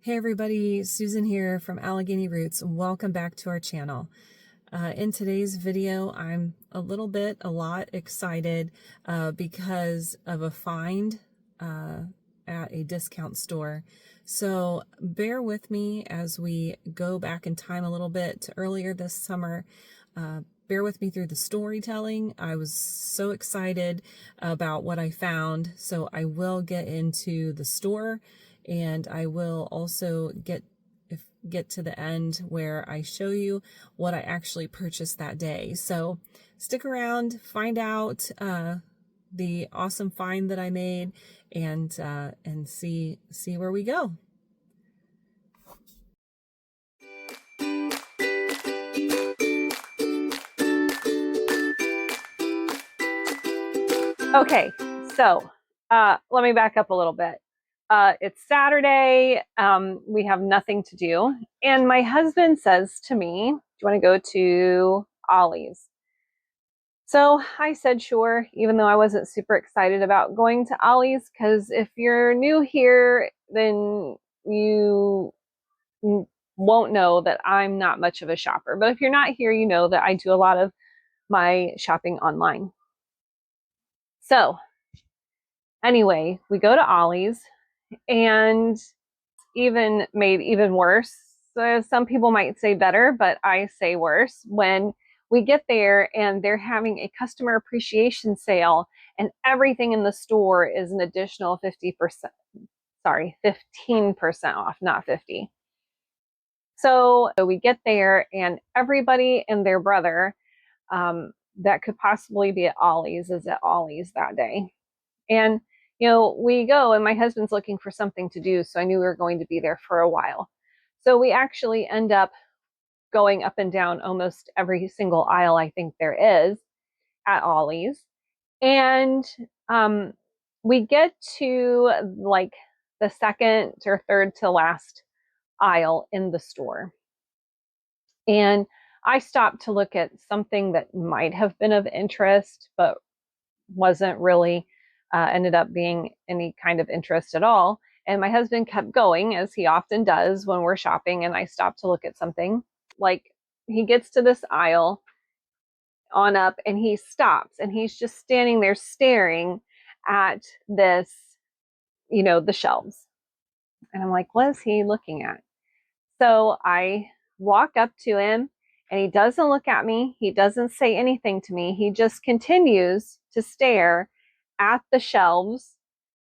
Hey everybody, Susan here from Allegheny Roots. Welcome back to our channel. In today's video, I'm a lot excited because of a find at a discount store. So bear with me as we go back in time a little bit to earlier this summer. Bear with me through the storytelling. I was so excited about what I found, so I will get into the store. And I will also get to the end where I show you what I actually purchased that day. So stick around, find out the awesome find that I made, and see where we go. Okay, so let me back up a little bit. It's Saturday. We have nothing to do. And my husband says to me, do you want to go to Ollie's? So I said, sure, even though I wasn't super excited about going to Ollie's, because if you're new here, then you won't know that I'm not much of a shopper. But if you're not here, you know that I do a lot of my shopping online. So anyway, we go to Ollie's, and even made even worse. So some people might say better, but I say worse when we get there and they're having a customer appreciation sale and everything in the store is an additional 50%, sorry, 15% off, not 50. So we get there and everybody and their brother that could possibly be at Ollie's is at Ollie's that day. And we go and my husband's looking for something to do. So I knew we were going to be there for a while. So we actually end up going up and down almost every single aisle I think there is at Ollie's. And we get to like the second or third to last aisle in the store. And I stopped to look at something that might have been of interest, but wasn't really ended up being any kind of interest at all. And my husband kept going, as he often does when we're shopping, and I stopped to look at something. Like, he gets to this aisle on up and he stops and he's just standing there staring at this, the shelves. And I'm like, what is he looking at? So I walk up to him and he doesn't look at me. He doesn't say anything to me. He just continues to stare at the shelves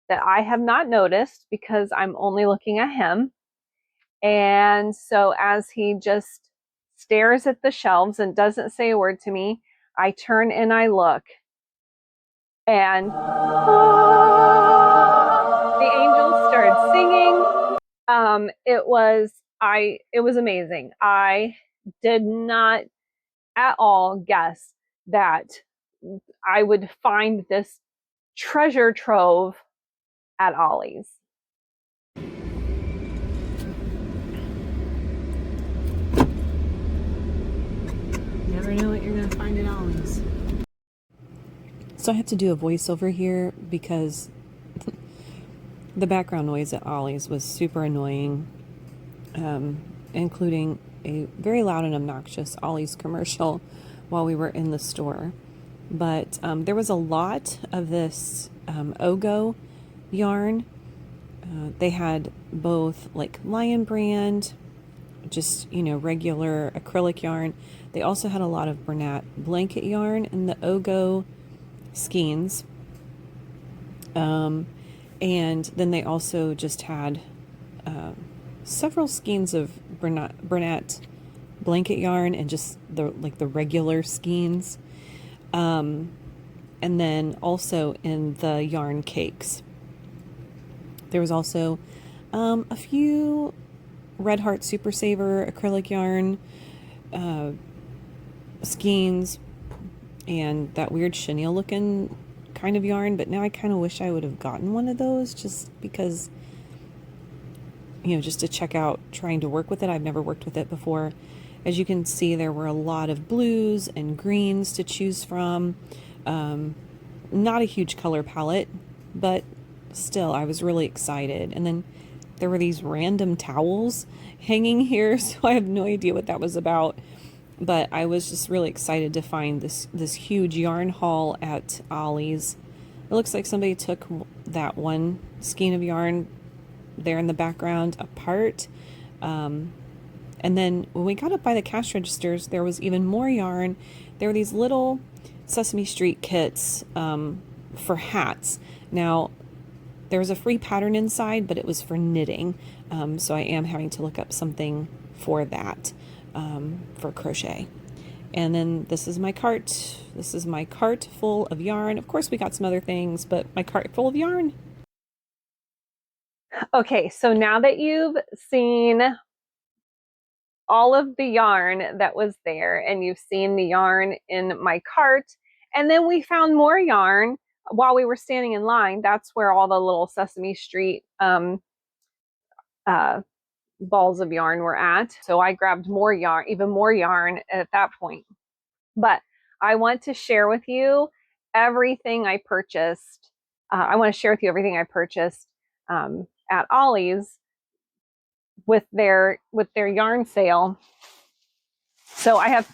that I have not noticed because I'm only looking at him. And so as he just stares at the shelves and doesn't say a word to me, I turn and I look. And the angels started singing. It was amazing. I did not at all guess that I would find this treasure trove at Ollie's. Never know what you're going to find at Ollie's. So I had to do a voiceover here because the background noise at Ollie's was super annoying, including a very loud and obnoxious Ollie's commercial while we were in the store. But there was a lot of this Ogo yarn. They had both like Lion brand, just regular acrylic yarn. They also had a lot of Bernat blanket yarn and the Ogo skeins. And then they also just had several skeins of Bernat blanket yarn and just the regular skeins. And then also in the yarn cakes. There was also a few Red Heart Super Saver acrylic yarn skeins and that weird chenille looking kind of yarn, but now I kind of wish I would have gotten one of those just because, just to check out trying to work with it. I've never worked with it before. As you can see, there were a lot of blues and greens to choose from. Not a huge color palette, but still, I was really excited. And then there were these random towels hanging here, so I have no idea what that was about. But I was just really excited to find this huge yarn haul at Ollie's. It looks like somebody took that one skein of yarn there in the background apart. And then when we got up by the cash registers, there was even more yarn. There were these little Sesame Street kits for hats. Now, there was a free pattern inside, but it was for knitting. So I am having to look up something for that, for crochet. And then this is my cart. This is my cart full of yarn. Of course, we got some other things, but my cart full of yarn. Okay, so now that you've seen all of the yarn that was there and you've seen the yarn in my cart, and then we found more yarn while we were standing in line. That's where all the little Sesame Street balls of yarn were at. So I grabbed more yarn, even more yarn at that point. But I want to share with you everything I purchased. I want to share with you everything I purchased at Ollie's with their yarn sale. So I have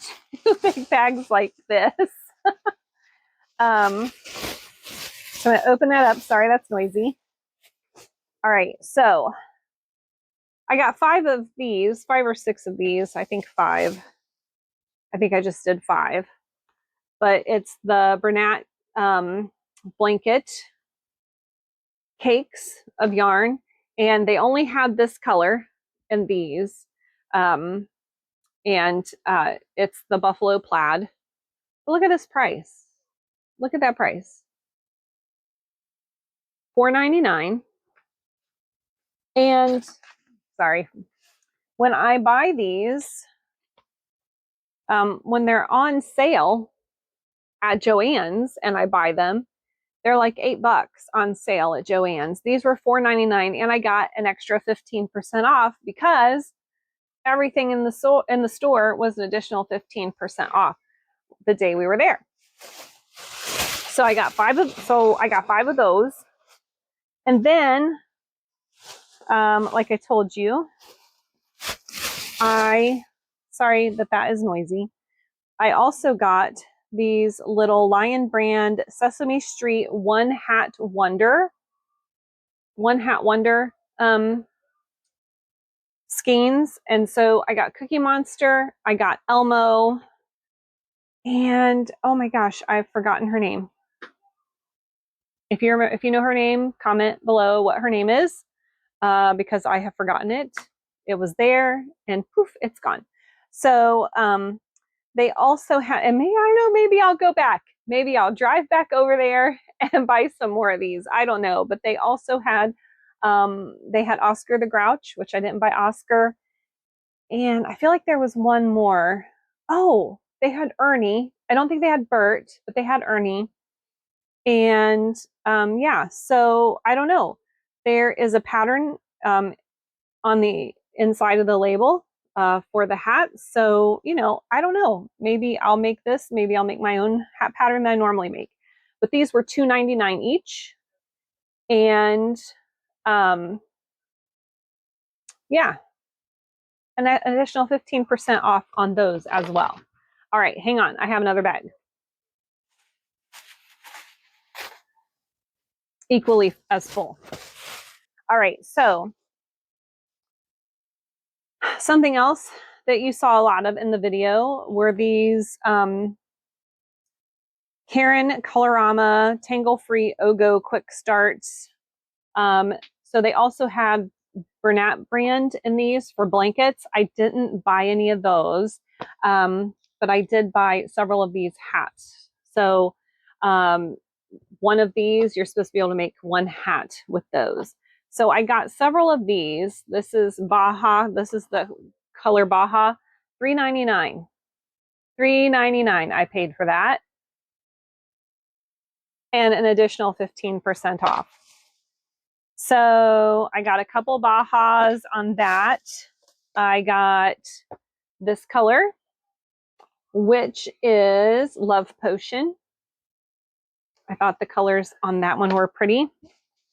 2 big bags like this. So I'm gonna open that up. Sorry, that's noisy. All right, so I got 5 of these, 5 or 6 of these. I think 5. I think I just did 5. But it's the Bernat blanket cakes of yarn, and they only had this color in these. And it's the buffalo plaid. But look at this price. Look at that price. $4.99. And sorry, when I buy these, when they're on sale at Joann's and I buy them, they're like $8 on sale at Joann's. These were $4.99, and I got an extra 15% off because everything in the store was an additional 15% off the day we were there. So I got 5 of those. And then like I told you, sorry that is noisy. I also got these little Lion Brand Sesame Street One Hat Wonder skeins. And so I got Cookie Monster, I got Elmo, and oh my gosh, I've forgotten her name. If you know her name, comment below what her name is, because I have forgotten it. It was there and poof, it's gone. So they also had, and maybe, I don't know, maybe I'll go back. Maybe I'll drive back over there and buy some more of these. I don't know. But they also had, they had Oscar the Grouch, which I didn't buy Oscar. And I feel like there was one more. Oh, they had Ernie. I don't think they had Bert, but they had Ernie. And yeah, so I don't know. There is a pattern on the inside of the label for the hat. So, you know, I don't know. Maybe I'll make this. Maybe I'll make my own hat pattern that I normally make. But these were $2.99 each. And yeah, an additional 15% off on those as well. All right, hang on. I have another bag. Equally as full. All right, so something else that you saw a lot of in the video were these Karen Colorama Tangle Free Ogo Quick Starts. So they also had Bernat brand in these for blankets. I didn't buy any of those, but I did buy several of these hats. So one of these, you're supposed to be able to make one hat with those. So I got several of these. This is Baja. This is the color Baja. $3.99. $3.99 I paid for that. And an additional 15% off. So I got a couple Bajas on that. I got this color, which is Love Potion. I thought the colors on that one were pretty.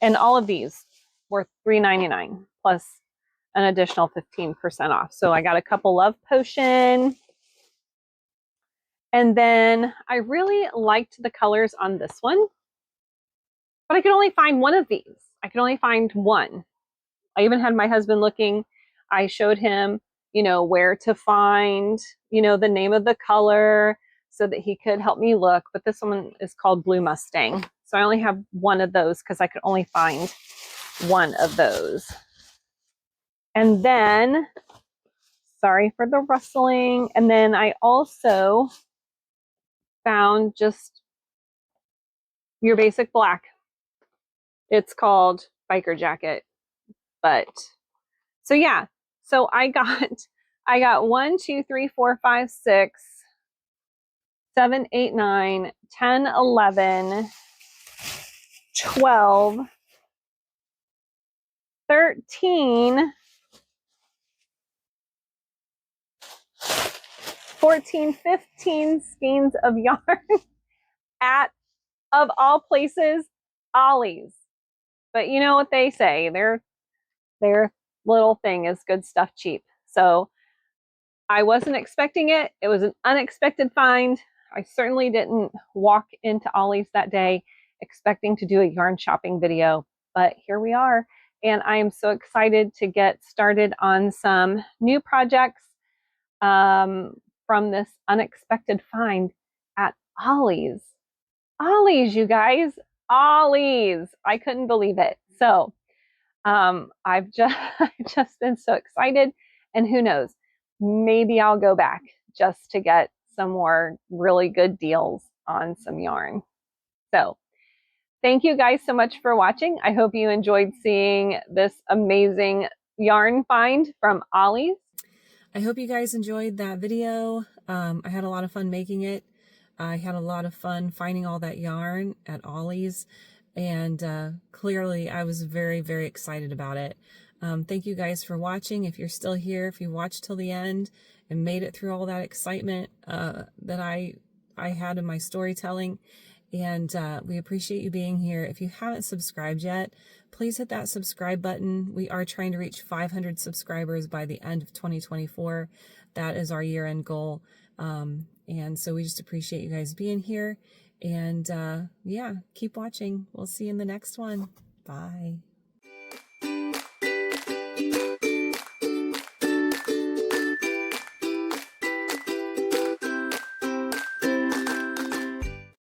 And all of these were $3.99 plus an additional 15% off. So I got a couple Love Potion. And then I really liked the colors on this one, but I could only find one of these. I could only find one. I even had my husband looking. I showed him, where to find, the name of the color so that he could help me look. But this one is called Blue Mustang. So I only have one of those because I could only find one of those. And then, sorry for the rustling. And then I also found just your basic black. It's called Biker Jacket. But so yeah, so I got 1, 2, 3, 4, 5, 6, 7, 8, 9, 10, 11, 12, 13, 14, 15 skeins of yarn at, of all places, Ollie's. But you know what they say, their little thing is good stuff cheap. So I wasn't expecting it. It was an unexpected find. I certainly didn't walk into Ollie's that day expecting to do a yarn shopping video, but here we are. And I am so excited to get started on some new projects from this unexpected find at Ollie's. Ollie's, you guys, Ollie's. I couldn't believe it. So I've just been so excited, and who knows, maybe I'll go back just to get some more really good deals on some yarn. So thank you guys so much for watching. I hope you enjoyed seeing this amazing yarn find from Ollie's. I hope you guys enjoyed that video. I had a lot of fun making it. I had a lot of fun finding all that yarn at Ollie's, and clearly I was very, very excited about it. Thank you guys for watching. If you're still here, if you watched till the end and made it through all that excitement that I had in my storytelling, and we appreciate you being here. If you haven't subscribed yet, please hit that subscribe button. We are trying to reach 500 subscribers by the end of 2024. That is our year-end goal. And so we just appreciate you guys being here. And yeah, keep watching. We'll see you in the next one. Bye.